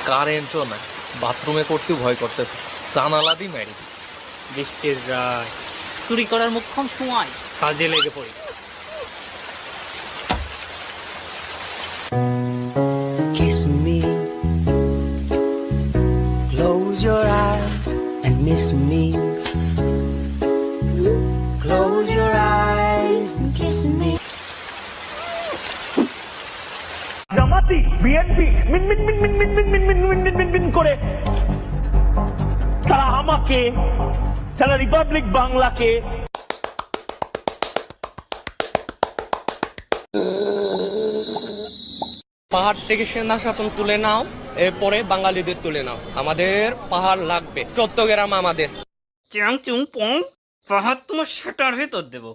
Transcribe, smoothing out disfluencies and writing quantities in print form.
কারেন্টও নাই, বাথরুমে করতেও ভয় করতেছে, জানালা দিয়ে মেরি। বৃষ্টির রাত, চুরি করার মুখ্যম সময়, কাজে লেগে পড়ি। Kiss me, close your eyes and miss me. Close your eyes and kiss me. জামাতি বিএনপি মিন মিন মিন মিন মিন মিন মিন মিন মিন মিন মিন মিন করে তারা আমাকে, তারা রিপাবলিক বাংলাকে পাহাড় থেকে সেনা শাসন তুলে নাও, এরপরে বাঙালিদের তুলে নাও। আমাদের পাহাড় লাগবে, 14 গ্রাম আমাদের। চ্যাং চুং পং, পাহাড় তোমার সেটার ভেতর দেবো।